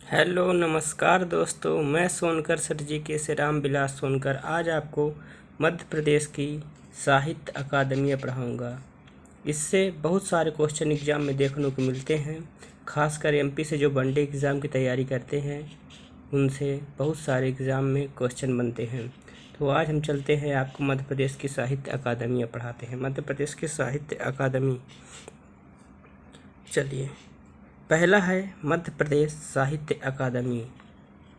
Hello नमस्कार दोस्तों, मैं सोनकर सर जी के से राम विलास सोनकर आज आपको मध्य प्रदेश की साहित्य अकादमी पढ़ाऊँगा। इससे बहुत सारे क्वेश्चन एग्ज़ाम में देखने को मिलते हैं। खासकर एमपी से जो वनडे एग्ज़ाम की तैयारी करते हैं उनसे बहुत सारे एग्ज़ाम में क्वेश्चन बनते हैं। तो आज हम चलते हैं, आपको मध्य प्रदेश की साहित्य अकादमी पढ़ाते हैं। मध्य प्रदेश की साहित्य अकादमी, चलिए पहला है मध्य प्रदेश साहित्य अकादमी।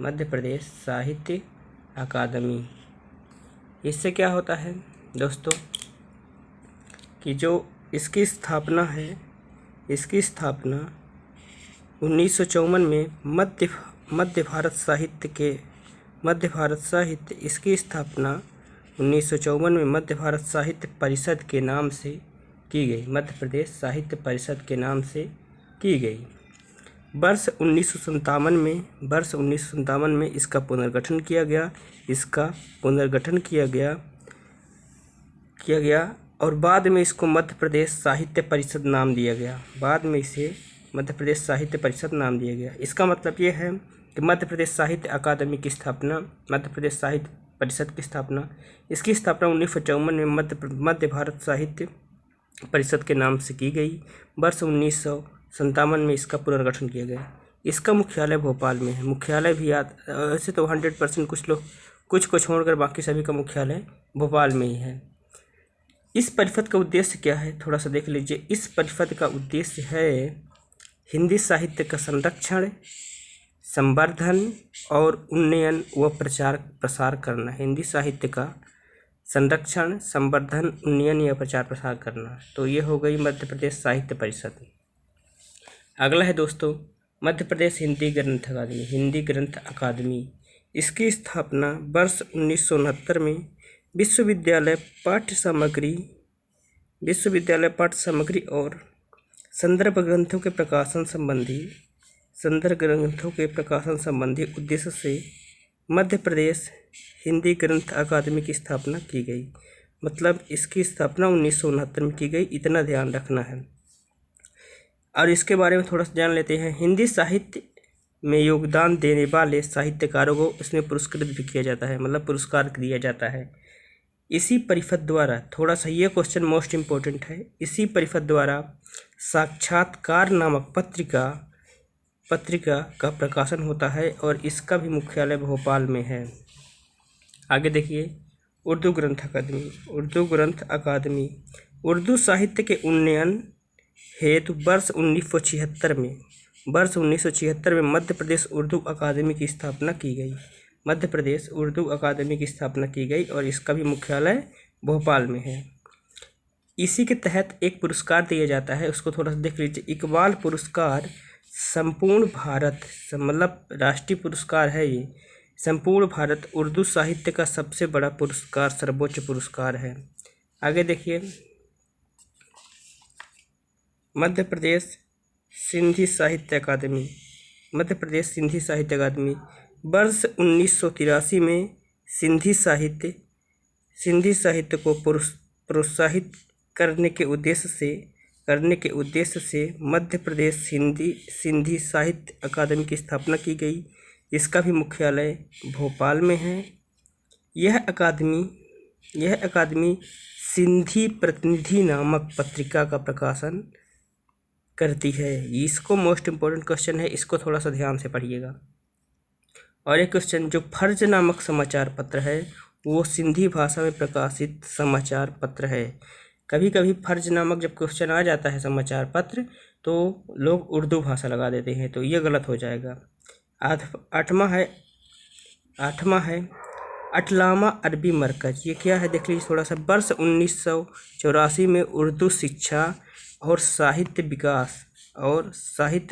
मध्य प्रदेश साहित्य अकादमी, इससे क्या होता है दोस्तों कि जो इसकी स्थापना है, इसकी स्थापना 1954 में मध्य भारत साहित्य इसकी स्थापना 1954 में मध्य भारत साहित्य परिषद के नाम से की गई। मध्य प्रदेश साहित्य परिषद के नाम से की गई। वर्ष 1957 में इसका पुनर्गठन किया गया और बाद में इसको मध्य प्रदेश साहित्य परिषद नाम दिया गया। इसका मतलब ये है कि मध्य प्रदेश साहित्य अकादमी की स्थापना, मध्य प्रदेश साहित्य परिषद की स्थापना, इसकी स्थापना 1954 में मध्य भारत साहित्य परिषद के नाम से की गई। वर्ष 1957 में इसका पुनर्गठन किया गया। इसका मुख्यालय भोपाल में है। मुख्यालय भी वैसे तो 100% कुछ को छोड़कर बाकी सभी का मुख्यालय भोपाल में ही है। इस परिषद का उद्देश्य क्या है, थोड़ा सा देख लीजिए। इस परिषद का उद्देश्य है हिंदी साहित्य का संरक्षण, संवर्धन और उन्नयन व प्रसार करना। हिंदी साहित्य का संरक्षण, संवर्धन, उन्नयन या प्रचार प्रसार करना। तो ये हो गई मध्य प्रदेश साहित्य परिषद। अगला है दोस्तों मध्य प्रदेश हिंदी ग्रंथ अकादमी। इसकी स्थापना वर्ष 1969 में विश्वविद्यालय पाठ्य सामग्री और संदर्भ ग्रंथों के प्रकाशन संबंधी उद्देश्य से मध्य प्रदेश हिंदी ग्रंथ अकादमी की स्थापना की गई। मतलब इसकी स्थापना 1969 में की गई, इतना ध्यान रखना है। और इसके बारे में थोड़ा सा जान लेते हैं। हिंदी साहित्य में योगदान देने वाले साहित्यकारों को इसमें पुरस्कृत भी किया जाता है, मतलब पुरस्कार दिया जाता है। इसी परिषद द्वारा, थोड़ा सा ये क्वेश्चन मोस्ट इम्पोर्टेंट है, इसी परिषद द्वारा साक्षात्कार नामक पत्रिका का प्रकाशन होता है और इसका भी मुख्यालय भोपाल में है। आगे देखिए उर्दू ग्रंथ अकादमी उर्दू साहित्य के उन्नयन हेतु वर्ष 1976 में मध्य प्रदेश उर्दू अकादमी की स्थापना की गई और इसका भी मुख्यालय भोपाल में है। इसी के तहत एक पुरस्कार दिया जाता है, उसको थोड़ा सा देख लीजिए। इकबाल पुरस्कार संपूर्ण भारत, मतलब राष्ट्रीय पुरस्कार है ये। संपूर्ण भारत उर्दू साहित्य का सबसे बड़ा पुरस्कार, सर्वोच्च पुरस्कार है। आगे देखिए मध्य प्रदेश सिंधी साहित्य अकादमी वर्ष 1983 में सिंधी साहित्य को प्रोत्साहित करने के उद्देश्य से मध्य प्रदेश सिंधी साहित्य अकादमी की स्थापना की गई। इसका भी मुख्यालय भोपाल में है। यह अकादमी सिंधी प्रतिनिधि नामक पत्रिका का प्रकाशन करती है। इसको मोस्ट इम्पोर्टेंट क्वेश्चन है, इसको थोड़ा सा ध्यान से पढ़िएगा। और एक क्वेश्चन, जो फर्ज नामक समाचार पत्र है वो सिंधी भाषा में प्रकाशित समाचार पत्र है। कभी कभी फर्ज नामक जब क्वेश्चन आ जाता है समाचार पत्र तो लोग उर्दू भाषा लगा देते हैं, तो ये गलत हो जाएगा। आठवां है अटलामा अरबी मरकज। ये क्या है देख लीजिए थोड़ा सा। वर्ष 1984 में उर्दू शिक्षा और साहित्य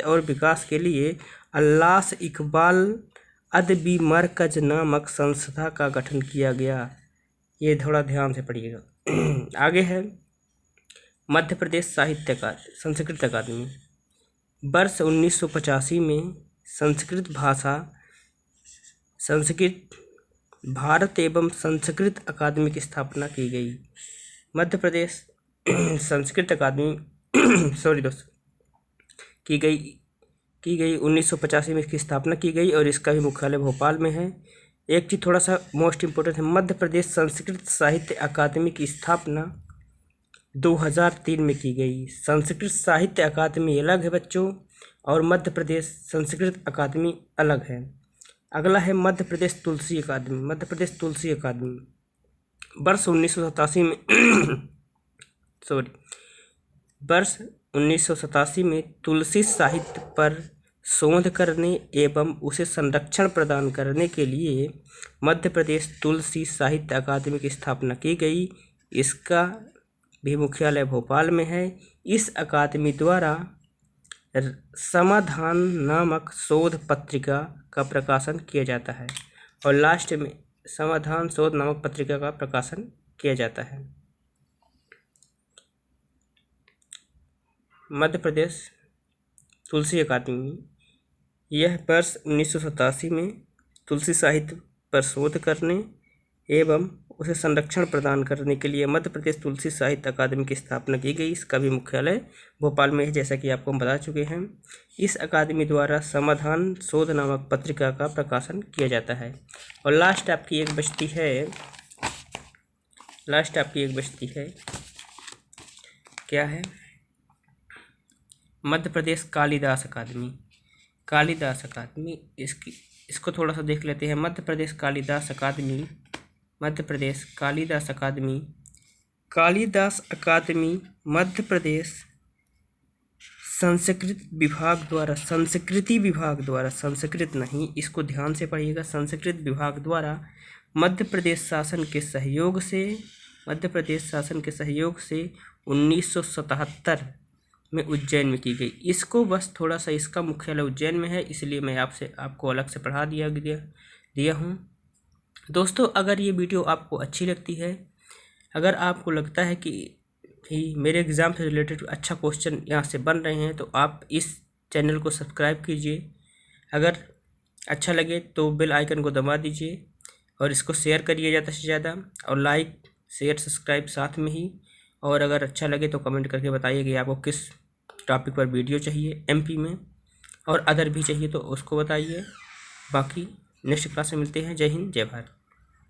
और विकास के लिए अल्लास इकबाल अदबी मरकज नामक संस्था का गठन किया गया। ये थोड़ा ध्यान से पढ़िएगा। आगे है मध्य प्रदेश संस्कृत अकादमी। वर्ष 1985 में संस्कृत भारत एवं संस्कृत अकादमी की स्थापना की गई। मध्य प्रदेश संस्कृत अकादमी की गई की गई, 1985 में इसकी स्थापना की गई और इसका भी मुख्यालय भोपाल में है। एक चीज़ थोड़ा सा मोस्ट इम्पोर्टेंट है, मध्य प्रदेश संस्कृत साहित्य अकादमी की स्थापना 2003 में की गई। संस्कृत साहित्य अकादमी अलग है बच्चों और मध्य प्रदेश संस्कृत अकादमी अलग है। अगला है मध्य प्रदेश तुलसी अकादमी। मध्य प्रदेश तुलसी अकादमी वर्ष 1987 में वर्ष 1987 में तुलसी साहित्य पर शोध करने एवं उसे संरक्षण प्रदान करने के लिए मध्य प्रदेश तुलसी साहित्य अकादमी की स्थापना की गई। इसका भी मुख्यालय भोपाल में है। इस अकादमी द्वारा समाधान नामक शोध पत्रिका का प्रकाशन किया जाता है और लास्ट में समाधान शोध नामक पत्रिका का प्रकाशन किया जाता है। मध्य प्रदेश तुलसी अकादमी यह वर्ष 1987 में तुलसी साहित्य पर शोध करने एवं उसे संरक्षण प्रदान करने के लिए मध्य प्रदेश तुलसी साहित्य अकादमी की स्थापना की गई। इसका भी मुख्यालय भोपाल में है, जैसा कि आपको हम बता चुके हैं। इस अकादमी द्वारा समाधान शोध नामक पत्रिका का प्रकाशन किया जाता है। और लास्ट आपकी एक बचती है क्या है, मध्य प्रदेश कालिदास अकादमी। कालिदास अकादमी इसको थोड़ा सा देख लेते हैं। मध्य प्रदेश कालिदास अकादमी मध्य प्रदेश संस्कृति विभाग द्वारा संस्कृत नहीं, इसको ध्यान से पढ़िएगा, संस्कृत विभाग द्वारा मध्य प्रदेश शासन के सहयोग से 1977 में उज्जैन में की गई। इसको बस थोड़ा सा, इसका मुख्यालय उज्जैन में है, इसलिए मैं आपको अलग से पढ़ा दिया हूँ। दोस्तों, अगर ये वीडियो आपको अच्छी लगती है, अगर आपको लगता है कि मेरे एग्ज़ाम से रिलेटेड अच्छा क्वेश्चन यहाँ से बन रहे हैं, तो आप इस चैनल को सब्सक्राइब कीजिए। अगर अच्छा लगे तो बेल आइकन को दबा दीजिए और इसको शेयर करिए ज़्यादा से ज़्यादा, और लाइक शेयर सब्सक्राइब साथ में ही। और अगर अच्छा लगे तो कमेंट करके बताइए कि आपको किस टॉपिक पर वीडियो चाहिए MP में, और अदर भी चाहिए तो उसको बताइए। बाकी नेक्स्ट क्लास में मिलते हैं। जय हिंद, जय भारत।